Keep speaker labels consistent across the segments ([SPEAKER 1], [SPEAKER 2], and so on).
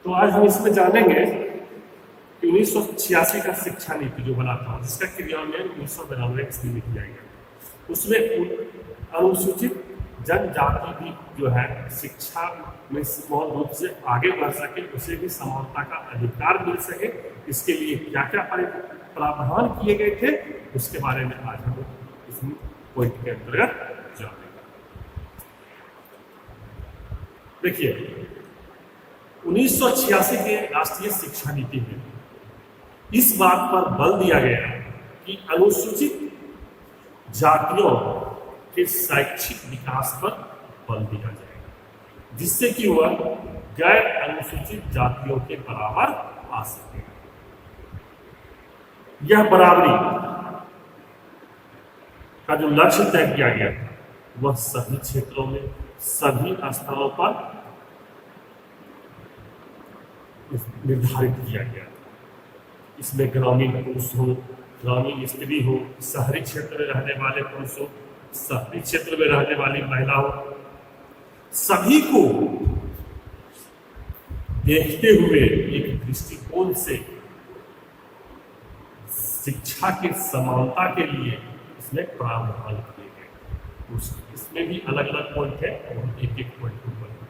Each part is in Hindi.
[SPEAKER 1] तो आज हम इसमें जानेंगे कि 1986 का शिक्षा नीति जो बना था, जिसका क्रियान्वयन 1992 ईस्वी में किया गया, उसमें अनुसूचित जनजाति भी जो है शिक्षा में समान रूप से आगे बढ़ सके, उसे भी समानता का अधिकार मिल सके, इसके लिए क्या क्या प्रावधान किए गए थे, उसके बारे में आज हम इस पॉइंट के अंतर्गत जानेंगे। देखिए, 1986 के राष्ट्रीय शिक्षा नीति में इस बात पर बल दिया गया कि अनुसूचित जातियों के शैक्षिक विकास पर बल दिया जाएगा, जिससे कि वह गैर अनुसूचित जातियों के बराबर आ सके। यह बराबरी का जो लक्ष्य तय किया गया था, वह सभी क्षेत्रों में सभी स्थानों पर निर्धारित किया गया था। इसमें ग्रामीण पुरुष हो, ग्रामीण स्त्री हो, शहरी क्षेत्र में रहने वाले पुरुष हो, शहरी क्षेत्र में रहने वाली महिला हो, सभी को देखते हुए एक दृष्टिकोण से शिक्षा की समानता के लिए इसमें प्रावधान किए गए। इसमें भी अलग अलग पॉइंट है और हम एक एक पॉइंट को पढ़ेंगे।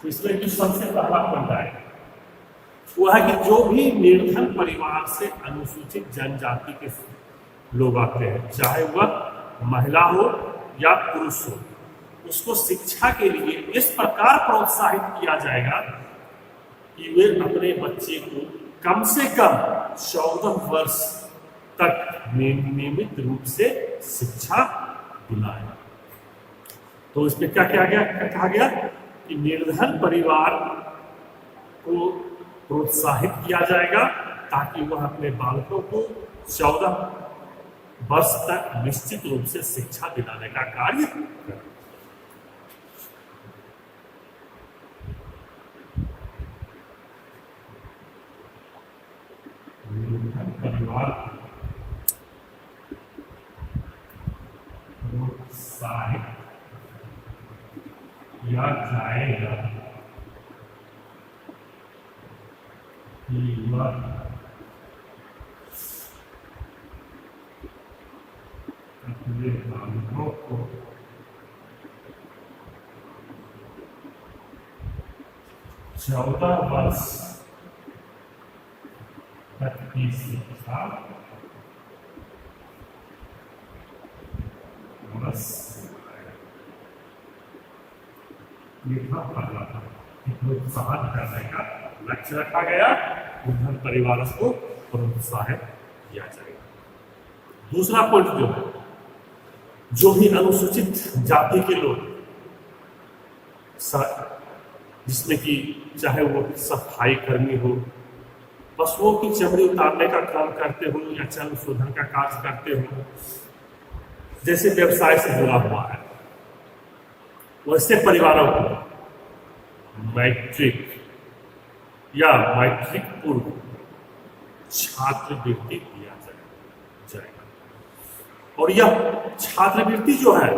[SPEAKER 1] तो इसमें जो सबसे पहला पॉइंट आएगा वह है कि जो भी निर्धन परिवार से अनुसूचित जनजाति के लोग आते हैं, चाहे वह महिला हो या पुरुष हो, उसको शिक्षा के लिए इस प्रकार प्रोत्साहित किया जाएगा कि वे अपने बच्चे को कम से कम 14 वर्ष तक नियमित रूप से शिक्षा दिलाएं। तो इसमें क्या कहा गया कि निर्धन परिवार को प्रोत्साहित किया जाएगा ताकि वह अपने बालकों को 14 वर्ष तक निश्चित रूप से शिक्षा दिलाने का कार्य करे। परिवार प्रोत्साहित किया जाएगा कि वह अपने बालकों को 14 वर्ष तक की शिक्षा प्रोत्साहन करने का लक्ष्य रखा गया। निर्धन परिवारों को प्रोत्साहित किया जाएगा। दूसरा पॉइंट जो है, जो भी अनुसूचित जाति के लोग, जिसमें कि चाहे वो सफाई कर्मी हो, पशुओं की चमड़ी उतारने का काम करते हो या चर्म शोधन का कार्य करते हो, जैसे व्यवसाय से जुड़ा हुआ है, वैसे परिवारों को मैट्रिक या मैट्रिक पूर्व छात्रवृत्ति दिया जाएगा। और यह छात्रवृत्ति जो है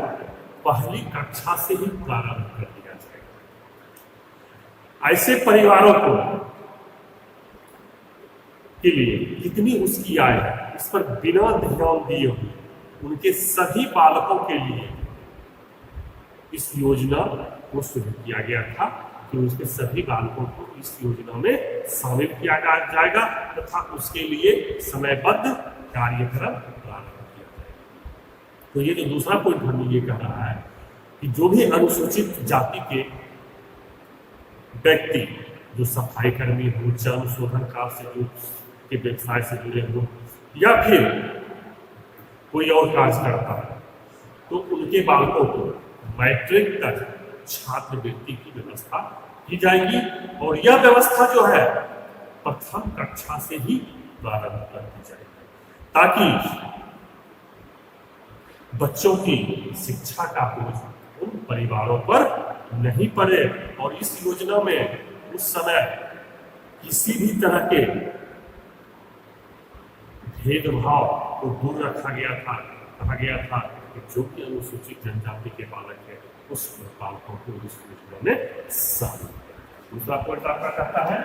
[SPEAKER 1] पहली कक्षा से ही प्रारंभ कर दिया जाएगा। ऐसे परिवारों को के लिए कितनी उसकी आय है, इस पर बिना ध्यान दिए हुए उनके सभी बालकों के लिए इस योजना को शुरू किया गया था कि उसके सभी बालकों को इस योजना में शामिल किया जाएगा तथा उसके लिए समयबद्ध कार्यक्रम प्रारंभ किया जाएगा। तो ये जो दूसरा पॉइंट हमें ये कह रहा है कि जो भी अनुसूचित जाति के व्यक्ति, जो सफाई कर्मी हो, चर्म शोधन कार्य से जो के व्यवसाय से जुड़े हो या फिर कोई और कार्य करता है, तो उनके बालकों को मैट्रिक तक छात्रवृत्ति की व्यवस्था की जाएगी। और यह व्यवस्था जो है प्रथम कक्षा से ही प्रारंभ कर दी जाएगी, ताकि बच्चों की शिक्षा का बोझ उन परिवारों पर नहीं पड़े। और इस योजना में उस समय किसी भी तरह के भेदभाव को दूर रखा गया था। कहा गया था कि जो भी अनुसूचित जनजाति के बालक है, उस बालकों को इस योजना में शामिल किया। दूसरा पॉइंट आपका कहता है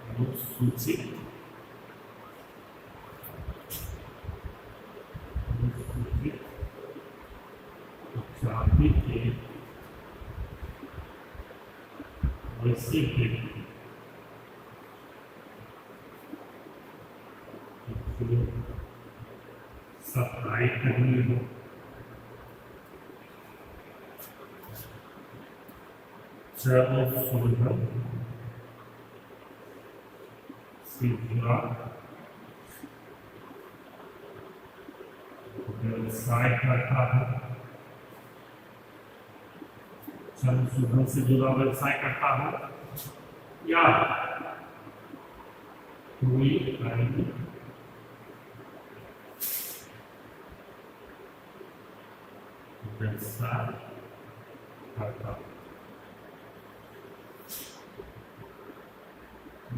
[SPEAKER 1] अनुसूचित जाति के वैसे व्यक्ति सप्लाई करनी हो जब शोधन सीधा व्यवसाय करता है, संशोधन से जुड़ा व्यवसाय करता है या कोई अन्य व्यवसाय करता है।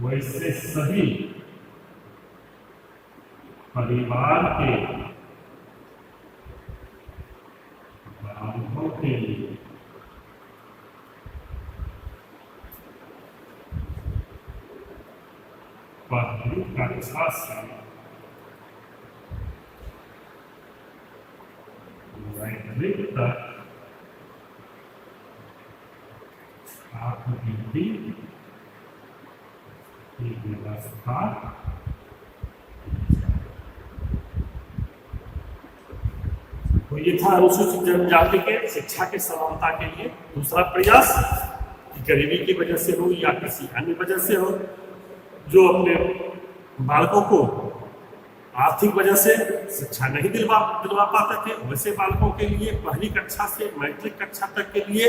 [SPEAKER 1] वैसे सभी परिवार के बालकों के लिए पहली कक्षा से मैट्रिक तक छात्रवृत्ति की व्यवस्था तो ये था अनुसूचित जनजाति के शिक्षा के समानता के लिए दूसरा प्रयास कि गरीबी की वजह से हो या किसी अन्य वजह से हो जो अपने बालकों को आर्थिक वजह से शिक्षा नहीं दिलवा पाते थे, वैसे बालकों के लिए पहली कक्षा से मैट्रिक कक्षा तक के लिए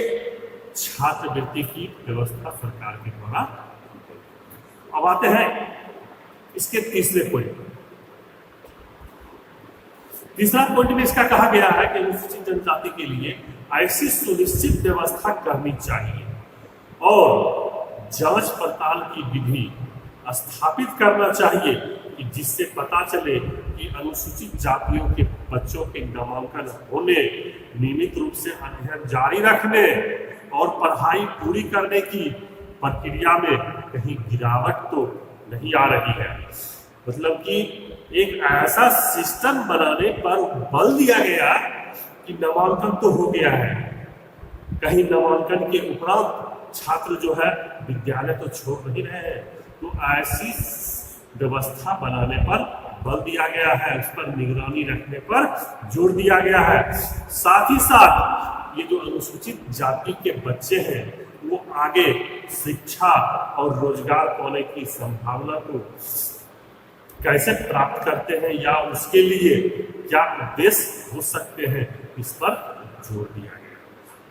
[SPEAKER 1] छात्रवृत्ति की व्यवस्था सरकार के द्वारा। अब आते हैं इसके तीसरे पॉइंट। तीसरा पॉइंट में इसका कहा गया है कि अनुसूचित जनजाति के लिए ऐसी सुनिश्चित व्यवस्था करनी चाहिए और जांच पड़ताल की विधि स्थापित करना चाहिए कि जिससे पता चले कि अनुसूचित जातियों के बच्चों के नामांकन होने, नियमित रूप से अध्ययन जारी रखने और पढ़ाई पूरी करने की प्रक्रिया में कहीं गिरावट तो नहीं आ रही है। मतलब कि एक ऐसा सिस्टम बनाने पर बल दिया गया कि नामांकन तो हो गया है, कहीं नामांकन के उपरांत छात्र जो है विद्यालय तो छोड़ नहीं रहे हैं, तो ऐसी व्यवस्था बनाने पर बल दिया गया है, उस पर निगरानी रखने पर जोर दिया गया है। साथ ही साथ ये जो अनुसूचित जाति के बच्चे हैं वो आगे शिक्षा और रोजगार पाने की संभावना को कैसे प्राप्त करते हैं या उसके लिए क्या उद्देश्य हो सकते हैं, इस पर जोर दिया गया।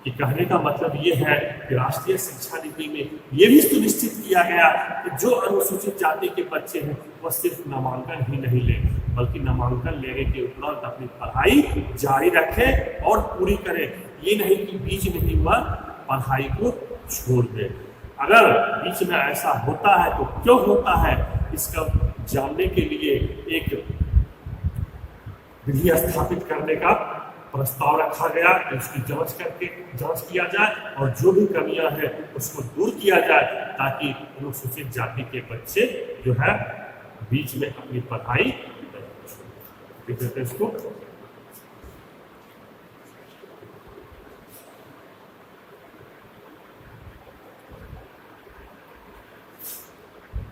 [SPEAKER 1] कि कहने का मतलब ये है कि राष्ट्रीय शिक्षा नीति में ये भी सुनिश्चित किया गया कि जो अनुसूचित जाति के बच्चे हैं वह सिर्फ नामांकन ही नहीं ले, बल्कि नामांकन लेने के उपरांत अपनी पढ़ाई जारी रखें और पूरी करें। ये नहीं कि बीच में ही वह पढ़ाई को छोड़ दे। अगर बीच में ऐसा होता है तो क्यों होता है, इसका जानने के लिए एक विधि स्थापित करने का प्रस्ताव रखा गया कि उसकी जांच किया जाए और जो भी कमियां हैं उसको दूर किया जाए, ताकि अनुसूचित जाति के बच्चे जो है बीच में अपनी पढ़ाई इसको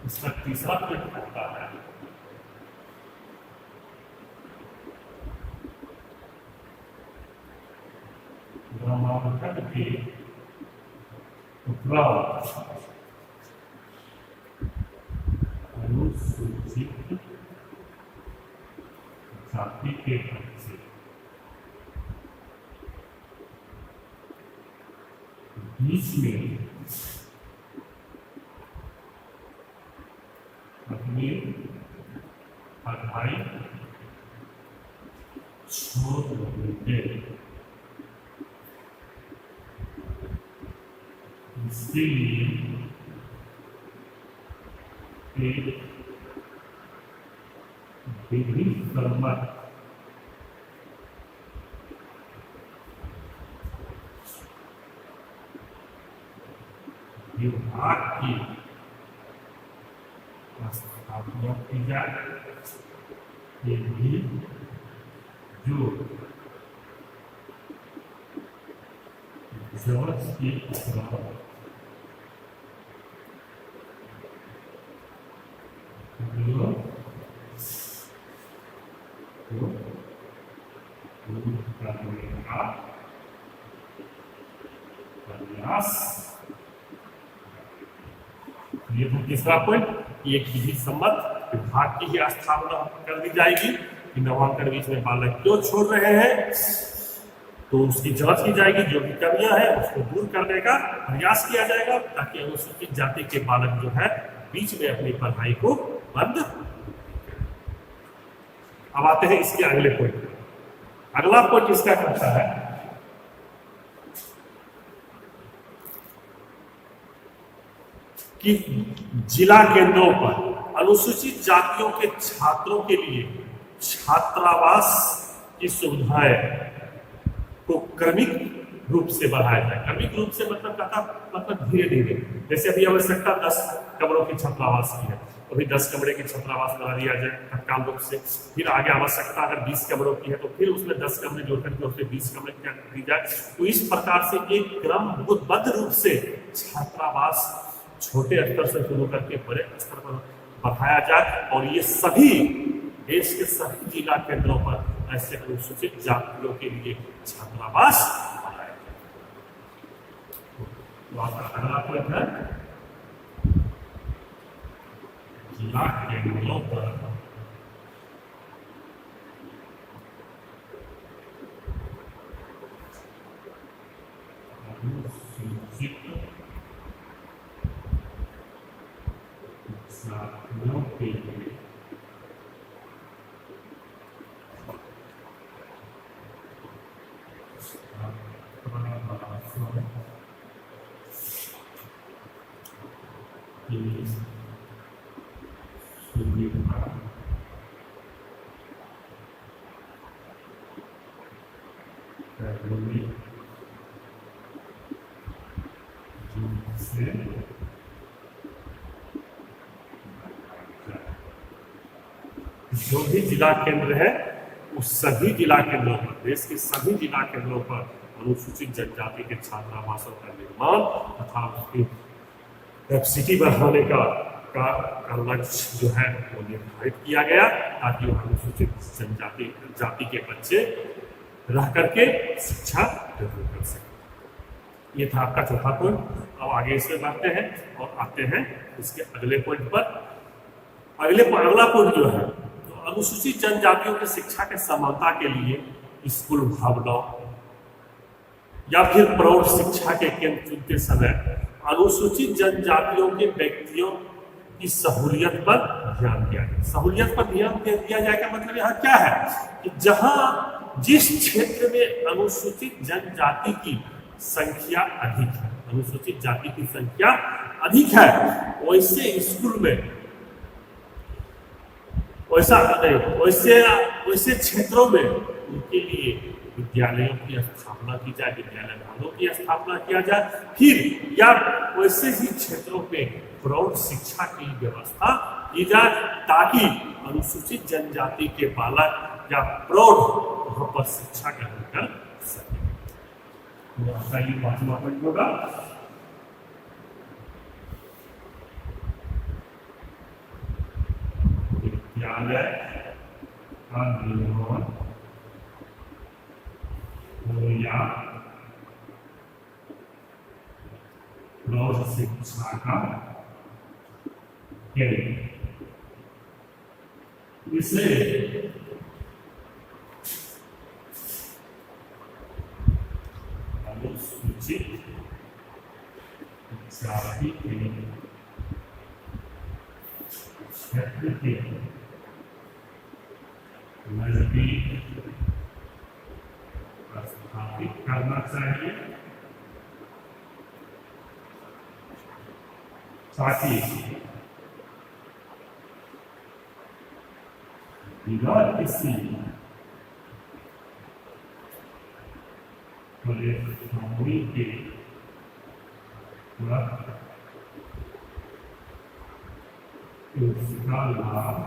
[SPEAKER 1] इसका तीसरा पॉइंट आता है नामांकन के उपरांत अनुसूचित जाति के बच्चे बीच में अपनी पढ़ाई छोड़ देते, इसके लिए एक विधि सम्मत विभाग की स्थापना की जाए, ये भी जो जज की प्रयास, ये तो तीसरा पॉइंट, एक विधि सम्मत विभाग की ही स्थापना कर दी जाएगी कि नामांकन बीच में बालक क्यों छोड़ रहे हैं, तो उसकी जांच की जाएगी, जो भी कमियां हैं उसको दूर करने का प्रयास किया जाएगा ताकि अनुसूचित जाति के बालक जो है बीच में अपनी पढ़ाई को बंद। अब आते हैं इसके अगले पॉइंट। अगला पॉइंट इसका कहता है कि जिला केंद्रों पर अनुसूचित जातियों के छात्रों के लिए छात्रावास की सुविधाएं को क्रमिक रूप से बढ़ाया जाए। क्रमिक रूप से मतलब धीरे धीरे, जैसे अभी आवश्यकता 10 कमरों की छात्रावास की है, अभी 10 कमरे की छात्रावास बना दिया जाए तत्काल रूप से, फिर आगे आवश्यकता अगर 20 कमरों की है तो फिर उसमें 10 कमरे जोड़ करके उसमें 20 कमरे क्या दी जाए। तो इस प्रकार से एक क्रमबद्ध रूप से छात्रावास छोटे स्तर से शुरू करके बड़े स्तर पर बढ़ाया जाए और ये सभी देश के सभी जिला केंद्रों पर ऐसे अनुसूचित जातियों के लिए छात्रावास बनाया जाए। अगला पॉइंट है जिला केंद्रों पर अनुसूचित जातियों के लिए जो भी जिला केंद्र है उस सभी जिला केंद्रों पर, देश के सभी जिला केंद्रों पर अनुसूचित जनजाति के छात्रावासों का निर्माण तथा उसकी कैपेसिटी बढ़ाने का लक्ष्य जो है वो निर्धारित किया गया ताकि वो अनुसूचित जाति के बच्चे रह करके शिक्षा ग्रहण कर सके। ये था आपका चौथा पॉइंट। अब आगे इसमें बढ़ते हैं और आते हैं इसके अगले पॉइंट पर। अगला पॉइंट जो है तो अनुसूचित जनजातियों की शिक्षा के समानता के लिए स्कूल भवनों या फिर प्रौढ़ शिक्षा के केंद्र चुनते समय अनुसूचित जनजातियों के व्यक्तियों की सहूलियत पर ध्यान दिया जाए। सहूलियत पर ध्यान दिया जाए का मतलब यहाँ क्या है कि जिस क्षेत्र में अनुसूचित जनजाति की संख्या अधिक है, अनुसूचित जाति की संख्या अधिक है, वैसे स्कूल में वैसे क्षेत्रों में उनके लिए विद्यालयों की स्थापना की जाए, विद्यालय भवनों की स्थापना किया जाए, फिर या वैसे ही क्षेत्रों पे प्रौढ़ शिक्षा की व्यवस्था की जाए ताकि अनुसूचित जनजाति के बालक या प्रौढ़ वहां पर शिक्षा ग्रहण कर सके। पांचवा पॉइंट होगा विद्यालय का निर्माण या प्रौढ़ शिक्षा का केंद्र, इसे अनुसूचित जाति के क्षेत्र के नजदीक स्थापित करना चाहिए ताकि बिना किसी परेशानी के उसका लाभ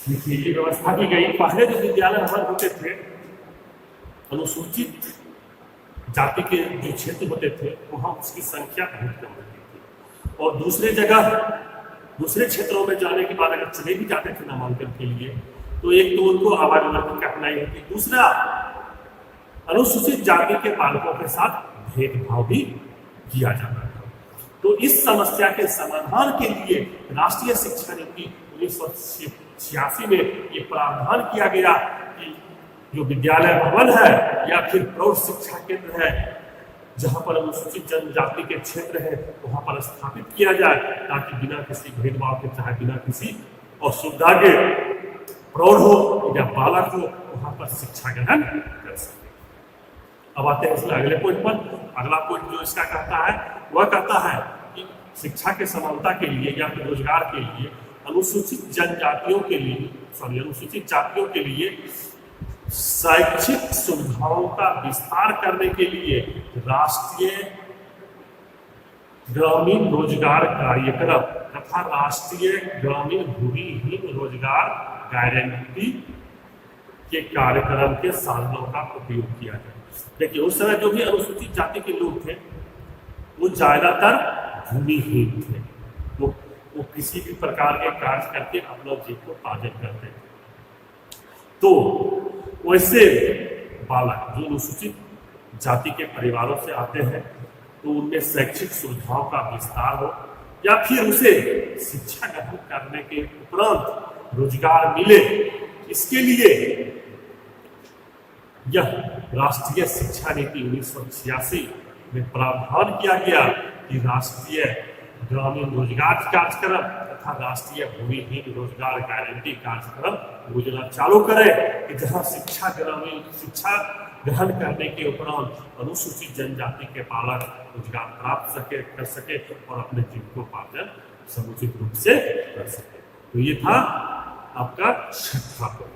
[SPEAKER 1] देखिए, ये व्यवस्था की गई। पहले जो विद्यालय हमारे होते थे, अनुसूचित जाति के जो क्षेत्र होते थे वहां उसकी संख्या बहुत कम रहती थी, और दूसरे जगह दूसरे क्षेत्रों में जाने के बाद अगर चले भी जाते थे नामांकन के लिए, तो एक तो उनको आवागमन की कठिनाई होती, दूसरा अनुसूचित जाति के बालकों के साथ भेदभाव भी किया जाता था। तो इस समस्या के समाधान के लिए राष्ट्रीय शिक्षा नीति 1986 में ये प्रावधान किया गया कि जो विद्यालय भवन है या फिर प्रौढ़ शिक्षा केंद्र है जहां पर अनुसूचित जनजाति के क्षेत्र है वहां पर स्थापित किया जाए, ताकि बिना किसी भेदभाव के, चाहे बिना किसी असुविधा के प्रौढ़ हो या बालक हो वहां पर शिक्षा ग्रहण कर सके। अब आते हैं इसमें अगले पॉइंट पर। अगला पॉइंट जो इसका कहता है वह कहता है कि शिक्षा के समानता के लिए या फिर रोजगार के लिए अनुसूचित जनजातियों के लिए अनुसूचित जातियों के लिए शैक्षिक सुविधाओं का विस्तार करने के लिए राष्ट्रीय ग्रामीण रोजगार कार्यक्रम तथा राष्ट्रीय ग्रामीण भूमिहीन रोजगार गारंटी के कार्यक्रम के साधनों का उपयोग किया जाए। देखिए, उस समय जो भी अनुसूचित जाति के लोग थे वो ज्यादातर भूमिहीन थे, वो किसी भी प्रकार के कार्य करके अपना जीवन को पार्जन करते थे। तो वैसे बालक जो अनुसूचित जाति के परिवारों से आते हैं तो उनमें शैक्षिक सुविधाओं का विस्तार हो या फिर उसे शिक्षा ग्रहण करने के उपरांत रोजगार मिले, इसके लिए यह राष्ट्रीय शिक्षा नीति 1986 में प्रावधान किया गया कि राष्ट्रीय ग्रामीण रोजगार कार्यक्रम तथा राष्ट्रीय भूमिहीन रोजगार गारंटी कार्यक्रम योजना चालू करे कि जहां शिक्षा ग्रहण करने के उपरांत अनुसूचित जनजाति के बालक रोजगार प्राप्त कर सके और अपने जीविकोपार्जन समुचित रूप से कर सके। तो ये था आपका छठा पॉइंट।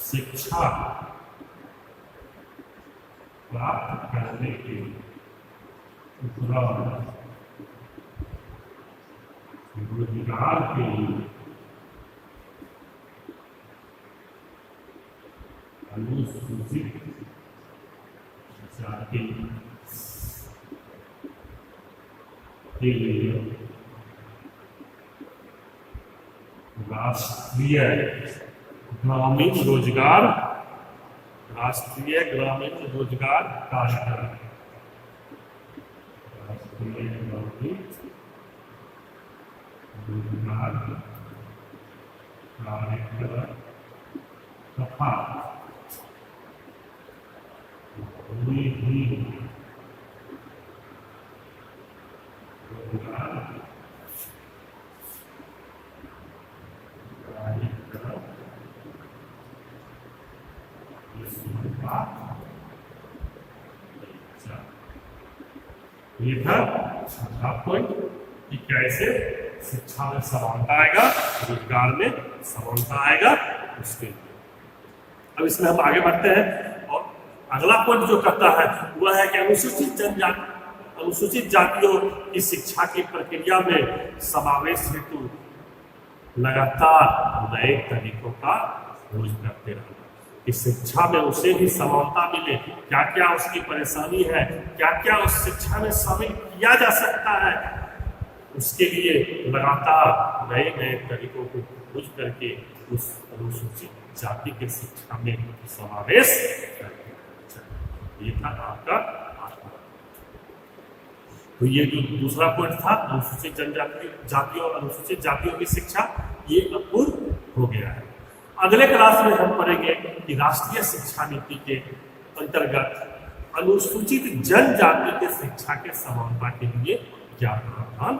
[SPEAKER 1] शिक्षा प्राप्त करने के उपरांत रोजगार के लिए अनुसूचित जाति के लिए राष्ट्रीय ग्रामीण रोजगार कार्यक्रम तथा भूमिहीन रोजगार कार्यक्रम ये था छठा पॉइंट कि कैसे शिक्षा में समानता आएगा, रोजगार में समानता आएगा उसके लिए। अब इसमें हम आगे बढ़ते हैं और अगला पॉइंट जो कहता है वह है कि अनुसूचित जातियों की शिक्षा की प्रक्रिया में समावेश हेतु लगातार नए तरीकों का खोज करते रहना। इस शिक्षा में उसे भी समानता मिले, क्या क्या उसकी परेशानी है, क्या क्या उस शिक्षा में शामिल किया जा सकता है, उसके लिए लगातार नए नए तरीकों को खोज करके उस अनुसूचित जाति के शिक्षा में समावेश करके। ये था आपका। तो ये जो दूसरा पॉइंट था अनुसूचित जातियों और अनुसूचित जातियों की शिक्षा, ये अपूर्ण हो गया है। अगले क्लास में हम पढ़ेंगे कि राष्ट्रीय शिक्षा नीति के अंतर्गत अनुसूचित जनजाति के शिक्षा के समानता के लिए क्या प्रावधान